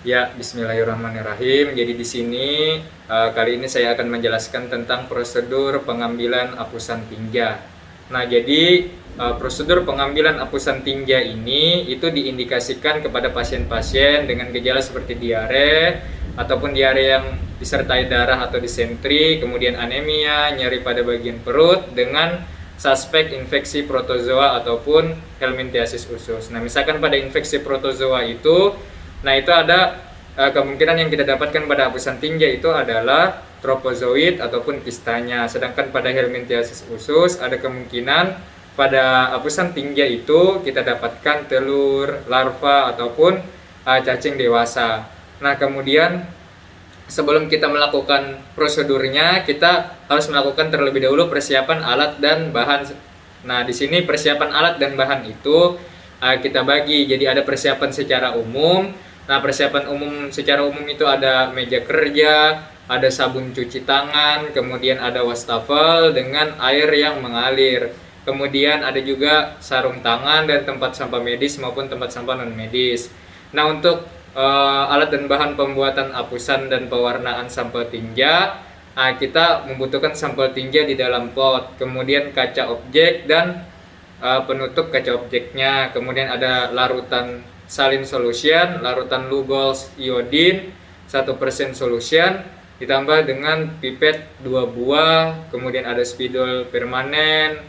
Ya, bismillahirrahmanirrahim. Jadi di sini kali ini saya akan menjelaskan tentang prosedur pengambilan apusan tinja. Nah, jadi prosedur pengambilan apusan tinja ini itu diindikasikan kepada pasien-pasien dengan gejala seperti diare ataupun diare yang disertai darah atau disentri, kemudian anemia, nyeri pada bagian perut dengan suspek infeksi protozoa ataupun helminthiasis usus. Nah, misalkan pada infeksi protozoa itu, nah itu ada kemungkinan yang kita dapatkan pada apusan tinja itu adalah tropozoid ataupun kistanya. Sedangkan pada helminthiasis usus ada kemungkinan pada apusan tinja itu kita dapatkan telur, larva ataupun cacing dewasa. Nah, kemudian sebelum kita melakukan prosedurnya, kita harus melakukan terlebih dahulu persiapan alat dan bahan. Nah, di sini persiapan alat dan bahan itu kita bagi. Jadi ada persiapan secara umum. Nah, persiapan umum secara umum itu ada meja kerja, ada sabun cuci tangan, kemudian ada wastafel dengan air yang mengalir. Kemudian ada juga sarung tangan dan tempat sampah medis maupun tempat sampah non medis. Nah, untuk alat dan bahan pembuatan apusan dan pewarnaan sampel tinja, kita membutuhkan sampel tinja di dalam pot, kemudian kaca objek dan penutup kaca objeknya, kemudian ada larutan salin solution, larutan Lugol's iodine 1% solution, ditambah dengan pipet 2 buah, kemudian ada spidol permanen,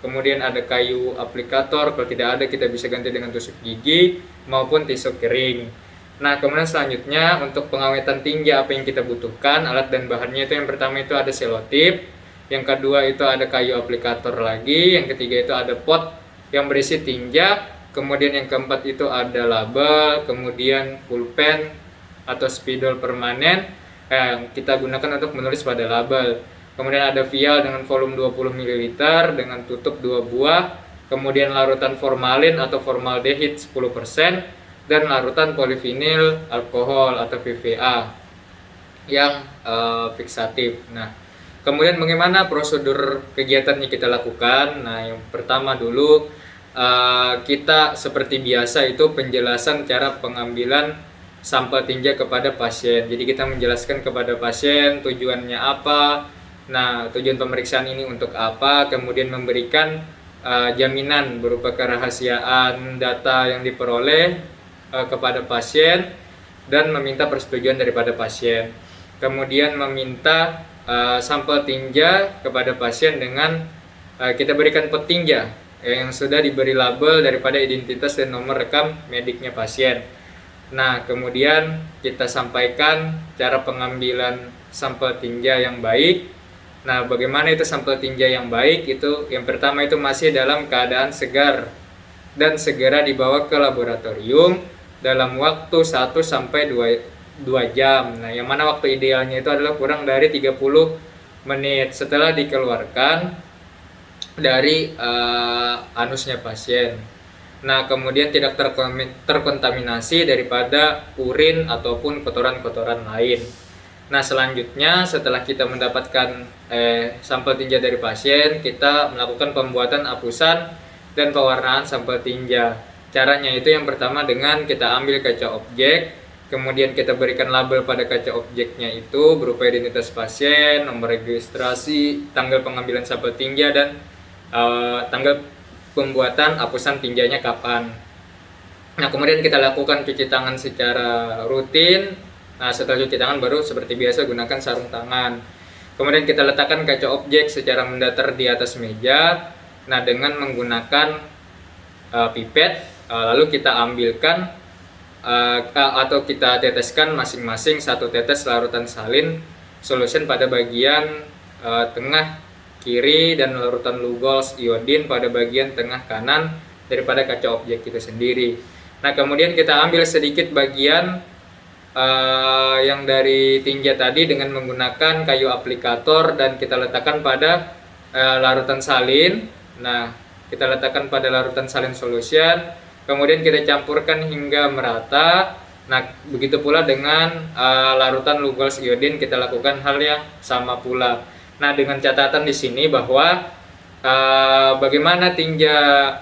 kemudian ada kayu aplikator, kalau tidak ada kita bisa ganti dengan tusuk gigi maupun tisu kering. Nah, kemudian selanjutnya untuk pengawetan tinja apa yang kita butuhkan, alat dan bahannya itu yang pertama itu ada selotip, yang kedua itu ada kayu aplikator lagi, yang ketiga itu ada pot yang berisi tinja, kemudian yang keempat itu ada label, kemudian pulpen atau spidol permanen yang kita gunakan untuk menulis pada label. Kemudian ada vial dengan volume 20 ml dengan tutup 2 buah, kemudian larutan formalin atau formaldehid 10%, dan larutan polivinil alkohol atau PVA yang fiksatif. Nah, kemudian bagaimana prosedur kegiatan yang kita lakukan? Nah, yang pertama dulu kita seperti biasa itu penjelasan cara pengambilan sampel tinja kepada pasien. Jadi kita menjelaskan kepada pasien tujuannya apa. Nah, tujuan pemeriksaan ini untuk apa? Kemudian memberikan jaminan berupa kerahasiaan data yang diperoleh kepada pasien dan meminta persetujuan daripada pasien. Kemudian meminta sampel tinja kepada pasien dengan kita berikan pot tinja yang sudah diberi label daripada identitas dan nomor rekam mediknya pasien. Nah, kemudian kita sampaikan cara pengambilan sampel tinja yang baik. Nah, bagaimana itu sampel tinja yang baik? Itu yang pertama itu masih dalam keadaan segar dan segera dibawa ke laboratorium dalam waktu 1 sampai 2 jam. Nah, yang mana waktu idealnya itu adalah kurang dari 30 menit setelah dikeluarkan dari anusnya pasien. Nah, kemudian tidak terkontaminasi daripada urin ataupun kotoran-kotoran lain. Nah, selanjutnya setelah kita mendapatkan sampel tinja dari pasien, kita melakukan pembuatan apusan dan pewarnaan sampel tinja. Caranya itu yang pertama dengan kita ambil kaca objek, kemudian kita berikan label pada kaca objeknya itu berupa identitas pasien, nomor registrasi, tanggal pengambilan sampel tinja, dan tanggal pembuatan apusan tinjanya kapan. Nah, kemudian kita lakukan cuci tangan secara rutin. Nah, setelah cuci tangan baru seperti biasa gunakan sarung tangan. Kemudian kita letakkan kaca objek secara mendatar di atas meja. Nah, dengan menggunakan pipet, lalu kita ambilkan atau kita teteskan masing-masing 1 tetes larutan salin solution pada bagian tengah kiri dan larutan Lugol's iodine pada bagian tengah kanan daripada kaca objek itu sendiri. Nah, kemudian kita ambil sedikit bagian yang dari tinja tadi dengan menggunakan kayu aplikator dan kita letakkan pada larutan salin. Nah, kita letakkan pada larutan salin solution, kemudian kita campurkan hingga merata. Nah, begitu pula dengan larutan Lugol's iodine kita lakukan hal yang sama pula. Nah, dengan catatan di sini bahwa bagaimana tinja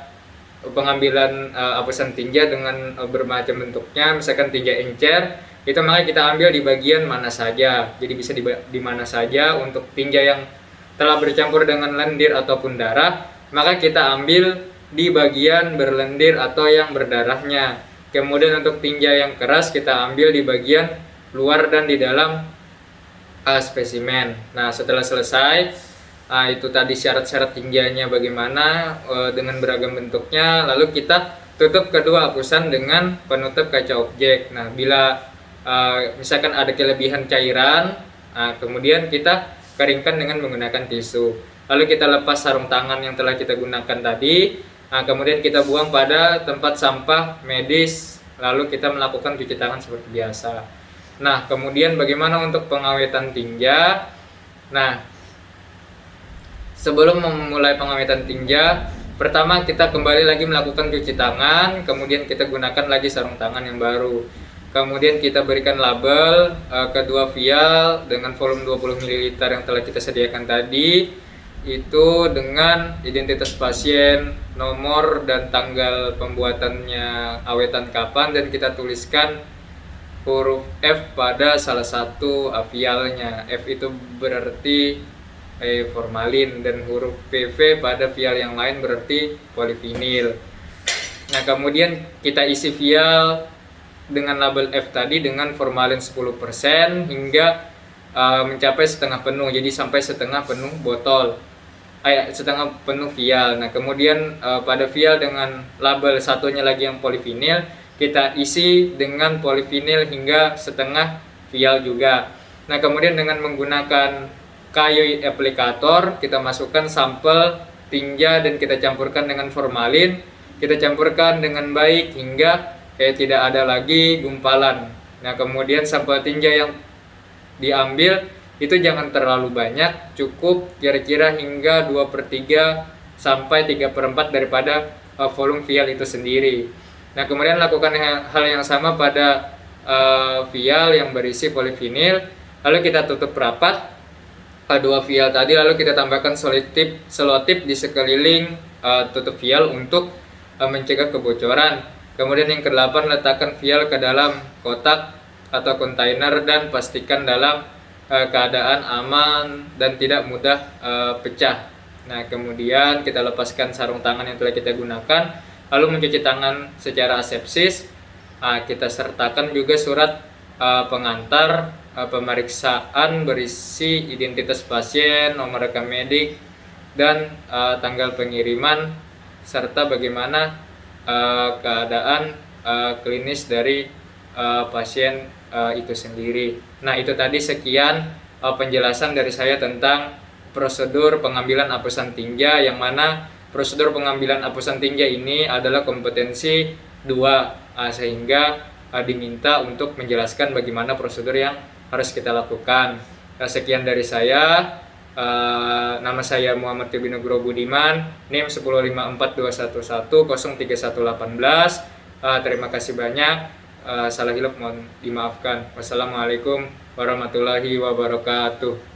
pengambilan apusan tinja dengan bermacam bentuknya, misalkan tinja encer. itu maka kita ambil di bagian mana saja. Jadi bisa di mana saja. Untuk tinja yang telah bercampur dengan lendir ataupun darah, maka kita ambil di bagian berlendir atau yang berdarahnya. Kemudian untuk tinja yang keras kita ambil di bagian luar dan di dalam spesimen. Nah, setelah selesai, itu tadi syarat-syarat tinjanya bagaimana dengan beragam bentuknya. Lalu kita tutup kedua apusan dengan penutup kaca objek. Nah, bila misalkan ada kelebihan cairan, kemudian kita keringkan dengan menggunakan tisu. Lalu kita lepas sarung tangan yang telah kita gunakan tadi. Kemudian kita buang pada tempat sampah medis. Lalu kita melakukan cuci tangan seperti biasa. Nah, kemudian bagaimana untuk pengawetan tinja? Nah, sebelum memulai pengawetan tinja, pertama kita kembali lagi melakukan cuci tangan. Kemudian kita gunakan lagi sarung tangan yang baru. Kemudian kita berikan label kedua vial dengan volume 20 ml yang telah kita sediakan tadi. Itu dengan identitas pasien, nomor dan tanggal pembuatannya, awetan kapan, dan kita tuliskan huruf F pada salah satu vialnya. F itu berarti formalin, dan huruf PV pada vial yang lain berarti polivinil. Nah, kemudian kita isi vial dengan label F tadi dengan formalin 10% hingga mencapai setengah penuh, jadi sampai setengah penuh botol, setengah penuh vial. Nah, kemudian pada vial dengan label satunya lagi yang polivinil, kita isi dengan polivinil hingga setengah vial juga. Nah, kemudian dengan menggunakan kayu aplikator, kita masukkan sampel tinja dan kita campurkan dengan formalin. Kita campurkan dengan baik hingga tidak ada lagi gumpalan. Nah, kemudian sampel tinja yang diambil itu jangan terlalu banyak, cukup kira-kira hingga 2/3 sampai 3/4 daripada volume vial itu sendiri. Nah, kemudian lakukan hal yang sama pada vial yang berisi polivinil. Lalu kita tutup rapat dua vial tadi, lalu kita tambahkan selotip di sekeliling tutup vial untuk mencegah kebocoran. Kemudian yang ke-8, letakkan vial ke dalam kotak atau kontainer dan pastikan dalam keadaan aman dan tidak mudah pecah. Nah, kemudian kita lepaskan sarung tangan yang telah kita gunakan, lalu mencuci tangan secara asepsis. Kita sertakan juga surat pengantar pemeriksaan berisi identitas pasien, nomor rekam medik, dan tanggal pengiriman, serta bagaimana keadaan klinis dari pasien itu sendiri. Nah, itu tadi sekian penjelasan dari saya tentang prosedur pengambilan apusan tinja, yang mana prosedur pengambilan apusan tinja ini adalah kompetensi 2, sehingga diminta untuk menjelaskan bagaimana prosedur yang harus kita lakukan. Sekian dari saya. Nama saya Muhammad Tibinugro Budiman, NIM 10542110318. Terima kasih banyak. Salah hilaf mohon dimaafkan. Wassalamualaikum warahmatullahi wabarakatuh.